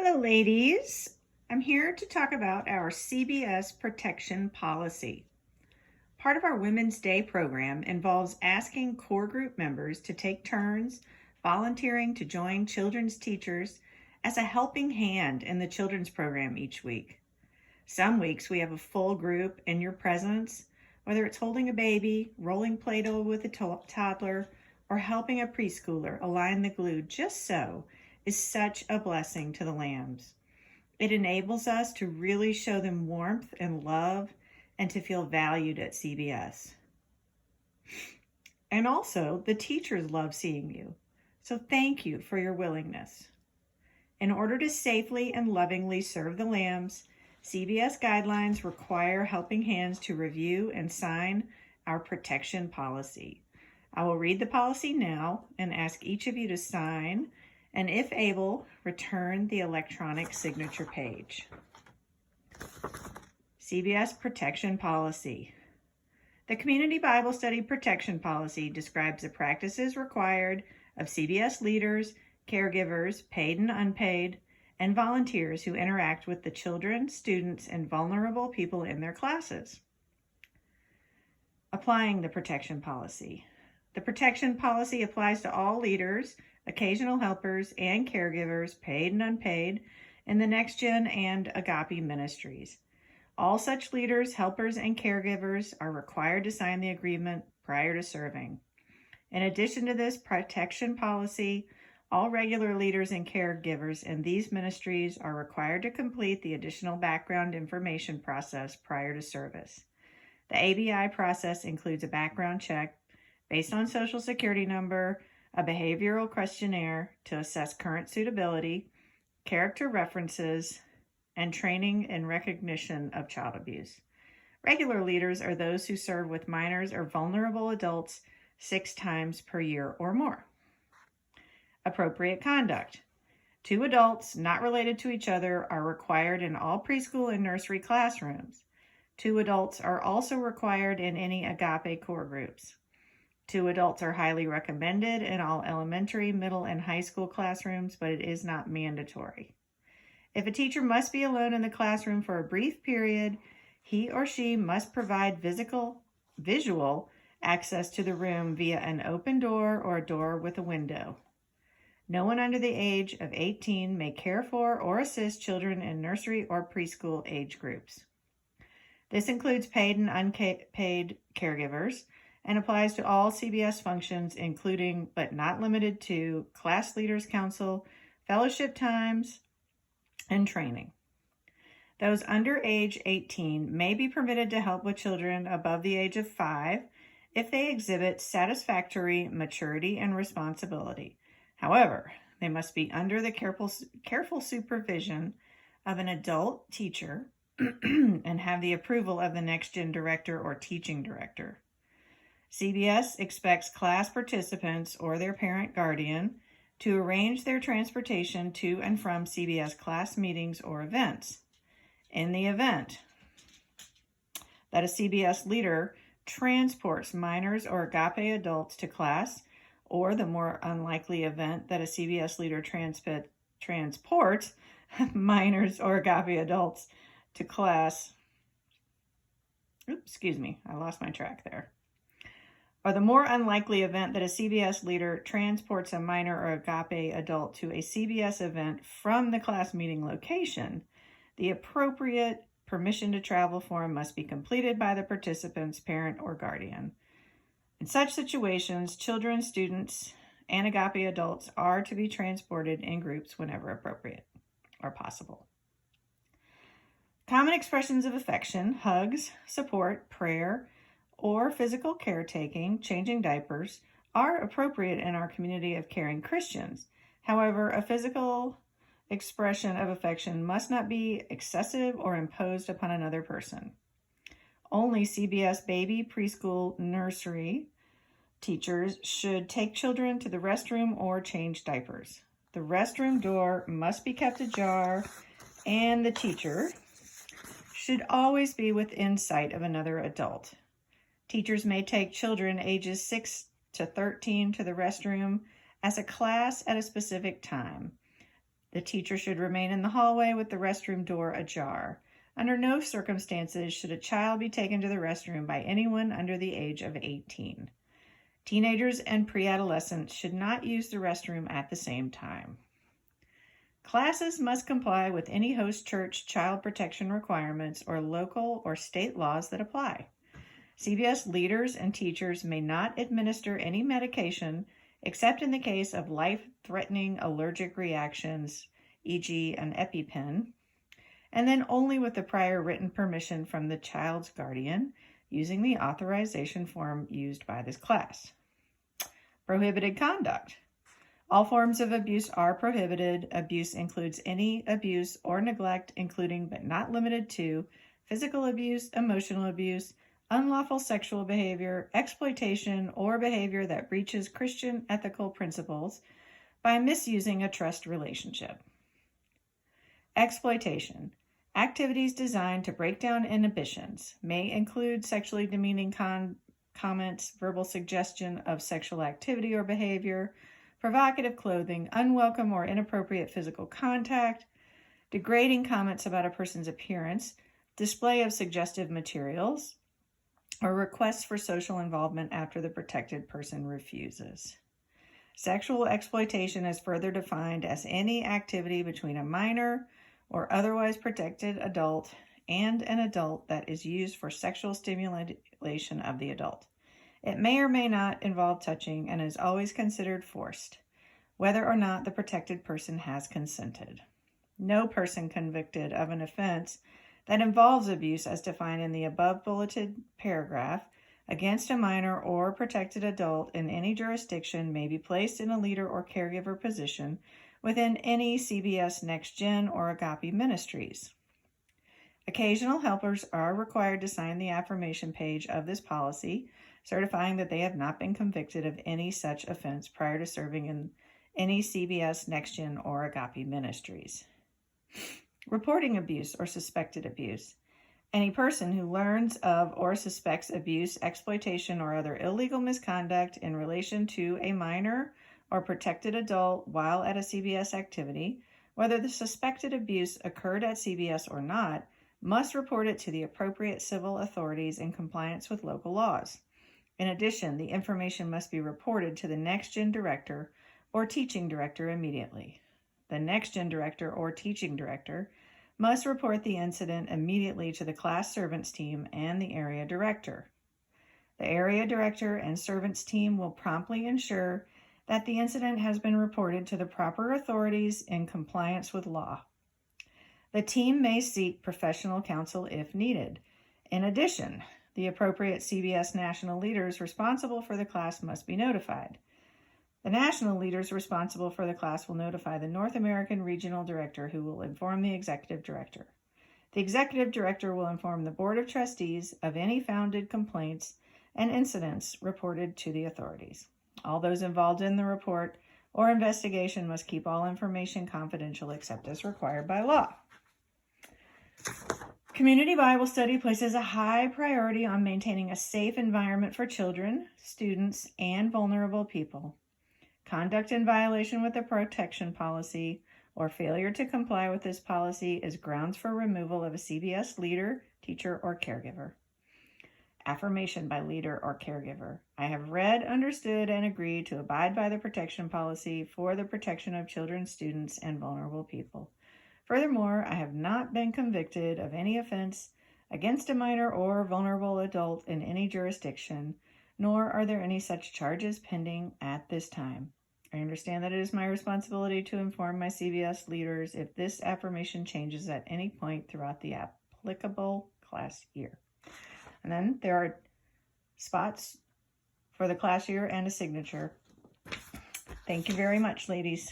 Hello, ladies. I'm here to talk about our CBS protection policy. Part of our Women's Day program involves asking core group members to take turns volunteering to join children's teachers as a helping hand in the children's program each week. Some weeks we have a full group in your presence, whether it's holding a baby, rolling Play-Doh with a toddler, or helping a preschooler align the glue just so is such a blessing to the lambs. It enables us to really show them warmth and love and to feel valued at CBS. And also, the teachers love seeing you, so thank you for your willingness. In order to safely and lovingly serve the lambs, CBS guidelines require helping hands to review and sign our protection policy. I will read the policy now and ask each of you to sign, and if able, return the electronic signature page. CBS Protection Policy. The Community Bible Study Protection Policy describes the practices required of CBS leaders, caregivers, paid and unpaid, and volunteers who interact with the children, students, and vulnerable people in their classes. Applying the protection policy. The protection policy applies to all leaders, occasional helpers, and caregivers, paid and unpaid, in the Next Gen and Agape ministries. All such leaders, helpers, and caregivers are required to sign the agreement prior to serving. In addition to this protection policy, all regular leaders and caregivers in these ministries are required to complete the additional background information process prior to service. The ABI process includes a background check based on Social Security number, a behavioral questionnaire to assess current suitability, character references, and training and recognition of child abuse. Regular leaders are those who serve with minors or vulnerable adults 6 times per year or more. Appropriate conduct. 2 adults not related to each other are required in all preschool and nursery classrooms. 2 adults are also required in any Agape core groups. 2 adults are highly recommended in all elementary, middle, and high school classrooms, but it is not mandatory. If a teacher must be alone in the classroom for a brief period, he or she must provide visual access to the room via an open door or a door with a window. No one under the age of 18 may care for or assist children in nursery or preschool age groups. This includes paid and unpaid caregivers, and applies to all CBS functions, including but not limited to class leaders council, fellowship times, and training. Those under age 18 may be permitted to help with children above the age of 5 if they exhibit satisfactory maturity and responsibility. However, they must be under the careful supervision of an adult teacher and have the approval of the Next Gen director or teaching director. CBS expects class participants or their parent guardian to arrange their transportation to and from CBS class meetings or events. In the event that a CBS leader transports minors or Agape adults to class, or the more unlikely event that a CBS leader transports minors or Agape adults to class, I lost my track there. Or the more unlikely event that a CBS leader transports a minor or Agape adult to a CBS event from the class meeting location, the appropriate permission to travel form must be completed by the participant's parent or guardian. In such situations, children, students, and Agape adults are to be transported in groups whenever appropriate or possible. Common expressions of affection, hugs, support, prayer, or physical caretaking, changing diapers, are appropriate in our community of caring Christians. However, a physical expression of affection must not be excessive or imposed upon another person. Only CBS baby, preschool, nursery teachers should take children to the restroom or change diapers. The restroom door must be kept ajar, and the teacher should always be within sight of another adult. Teachers may take children ages 6 to 13 to the restroom as a class at a specific time. The teacher should remain in the hallway with the restroom door ajar. Under no circumstances should a child be taken to the restroom by anyone under the age of 18. Teenagers and pre-adolescents should not use the restroom at the same time. Classes must comply with any host church child protection requirements or local or state laws that apply. CBS leaders and teachers may not administer any medication except in the case of life-threatening allergic reactions, e.g. an EpiPen, and then only with the prior written permission from the child's guardian using the authorization form used by this class. Prohibited conduct. All forms of abuse are prohibited. Abuse includes any abuse or neglect, including but not limited to physical abuse, emotional abuse, unlawful sexual behavior, exploitation, or behavior that breaches Christian ethical principles by misusing a trust relationship. Exploitation. Activities designed to break down inhibitions may include sexually demeaning comments, verbal suggestion of sexual activity or behavior, provocative clothing, unwelcome or inappropriate physical contact, degrading comments about a person's appearance, display of suggestive materials, or requests for social involvement after the protected person refuses. Sexual exploitation is further defined as any activity between a minor or otherwise protected adult and an adult that is used for sexual stimulation of the adult. It may or may not involve touching and is always considered forced, whether or not the protected person has consented. No person convicted of an offense that involves abuse as defined in the above bulleted paragraph against a minor or protected adult in any jurisdiction may be placed in a leader or caregiver position within any CBS Next Gen or Agape ministries. Occasional helpers are required to sign the affirmation page of this policy, certifying that they have not been convicted of any such offense prior to serving in any CBS Next Gen or Agape ministries. Reporting abuse or suspected abuse. Any person who learns of or suspects abuse, exploitation, or other illegal misconduct in relation to a minor or protected adult while at a CBS activity, whether the suspected abuse occurred at CBS or not, must report it to the appropriate civil authorities in compliance with local laws. In addition, the information must be reported to the Next Gen director or teaching director immediately. The Next Gen director or teaching director must report the incident immediately to the class servants team and the area director. The area director and servants team will promptly ensure that the incident has been reported to the proper authorities in compliance with law. The team may seek professional counsel if needed. In addition, the appropriate CBS national leaders responsible for the class must be notified. The national leaders responsible for the class will notify the North American Regional Director, who will inform the Executive Director. The Executive Director will inform the Board of Trustees of any founded complaints and incidents reported to the authorities. All those involved in the report or investigation must keep all information confidential except as required by law. Community Bible Study places a high priority on maintaining a safe environment for children, students, and vulnerable people. Conduct in violation with the protection policy or failure to comply with this policy is grounds for removal of a CBS leader, teacher, or caregiver. Affirmation by leader or caregiver. I have read, understood, and agreed to abide by the protection policy for the protection of children, students, and vulnerable people. Furthermore, I have not been convicted of any offense against a minor or vulnerable adult in any jurisdiction, nor are there any such charges pending at this time. I understand that it is my responsibility to inform my CBS leaders if this affirmation changes at any point throughout the applicable class year. And then there are spots for the class year and a signature. Thank you very much, ladies.